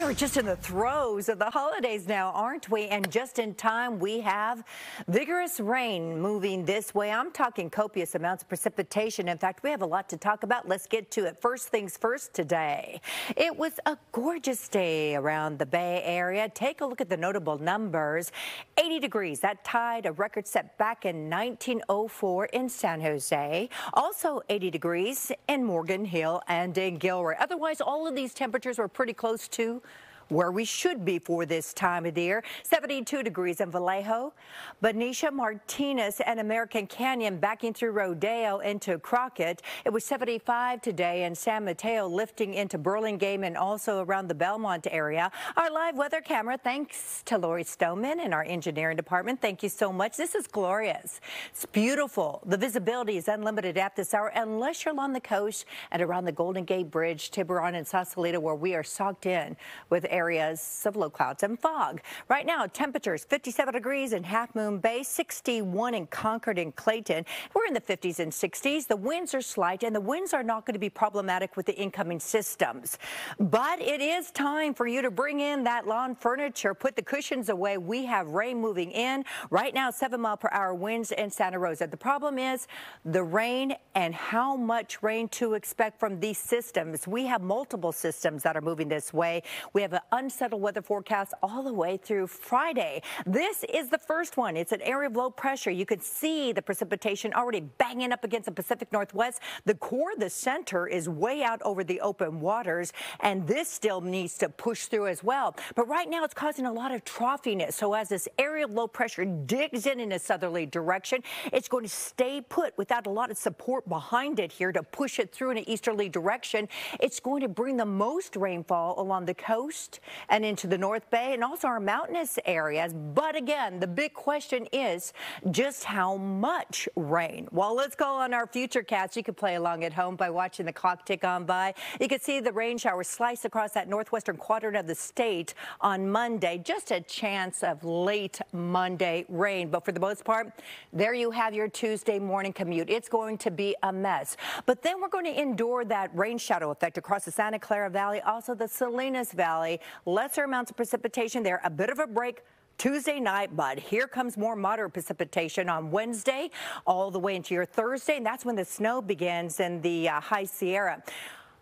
We're just in the throes of the holidays now, aren't we? And just in time, we have vigorous rain moving this way. I'm talking copious amounts of precipitation. In fact, we have a lot to talk about. Let's get to it. First things first today. It was a gorgeous day around the Bay Area. Take a look at the notable numbers. 80 degrees. That tied a record set back in 1904 in San Jose. Also 80 degrees in Morgan Hill and in Gilroy. Otherwise, all of these temperatures were pretty close to where we should be for this time of the year. 72 degrees in Vallejo, Benicia, Martinez, and American Canyon backing through Rodeo into Crockett. It was 75 today in San Mateo, lifting into Burlingame and also around the Belmont area. Our live weather camera, thanks to Lori Stoneman in our engineering department. Thank you so much. This is glorious. It's beautiful. The visibility is unlimited at this hour, unless you're along the coast and around the Golden Gate Bridge, Tiburon, and Sausalito, where we are socked in with areas of low clouds and fog. Right now, temperatures 57 degrees in Half Moon Bay, 61 in Concord and Clayton. We're in the 50s and 60s. The winds are slight, and the winds are not going to be problematic with the incoming systems. But it is time for you to bring in that lawn furniture, put the cushions away. We have rain moving in. Right now, 7-mile-per-hour winds in Santa Rosa. The problem is the rain and how much rain to expect from these systems. We have multiple systems that are moving this way. We have an unsettled weather forecast all the way through Friday. This is the first one. It's an area of low pressure. You can see the precipitation already banging up against the Pacific Northwest. The core, the center, is way out over the open waters, and this still needs to push through as well. But right now, it's causing a lot of troughiness. So as this area of low pressure digs in a southerly direction, it's going to stay put without a lot of support behind it here to push it through in an easterly direction. It's going to bring the most rainfall along the coast and into the North Bay and also our mountainous areas. But again, the big question is just how much rain. Well, let's go on our futurecast. You can play along at home by watching the clock tick on by. You can see the rain showers slice across that northwestern quadrant of the state on Monday. Just a chance of late Monday rain. But for the most part, there you have your Tuesday morning commute. It's going to be a mess. But then we're going to endure that rain shadow effect across the Santa Clara Valley, also the Salinas Valley. Lesser amounts of precipitation there, a bit of a break Tuesday night, but here comes more moderate precipitation on Wednesday all the way into your Thursday, and that's when the snow begins in the High Sierra.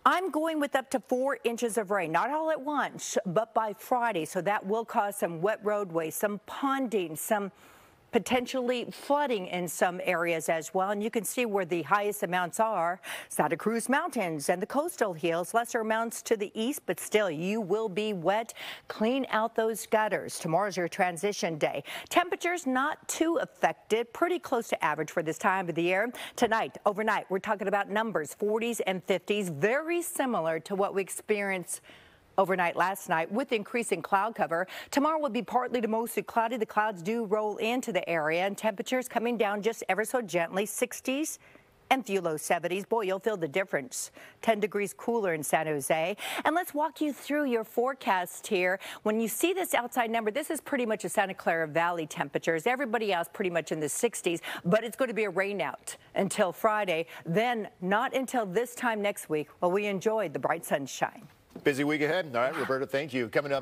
I'm going with up to 4 inches of rain, not all at once, but by Friday, so that will cause some wet roadways, some ponding, some potentially flooding in some areas as well. And you can see where the highest amounts are. Santa Cruz Mountains and the coastal hills. Lesser amounts to the east, but still you will be wet. Clean out those gutters. Tomorrow's your transition day. Temperatures not too affected. Pretty close to average for this time of the year. Tonight, overnight, we're talking about numbers 40s and 50s. Very similar to what we experienced overnight last night with increasing cloud cover. Tomorrow will be partly to mostly cloudy. The clouds do roll into the area, and temperatures coming down just ever so gently, 60s and few low 70s. Boy, you'll feel the difference. 10 degrees cooler in San Jose. And let's walk you through your forecast here. When you see this outside number, this is pretty much a Santa Clara Valley temperatures. Everybody else pretty much in the 60s, but it's going to be a rain out until Friday. Then not until this time next week will we enjoy the bright sunshine. Busy week ahead. All right, Roberta, thank you. Coming up.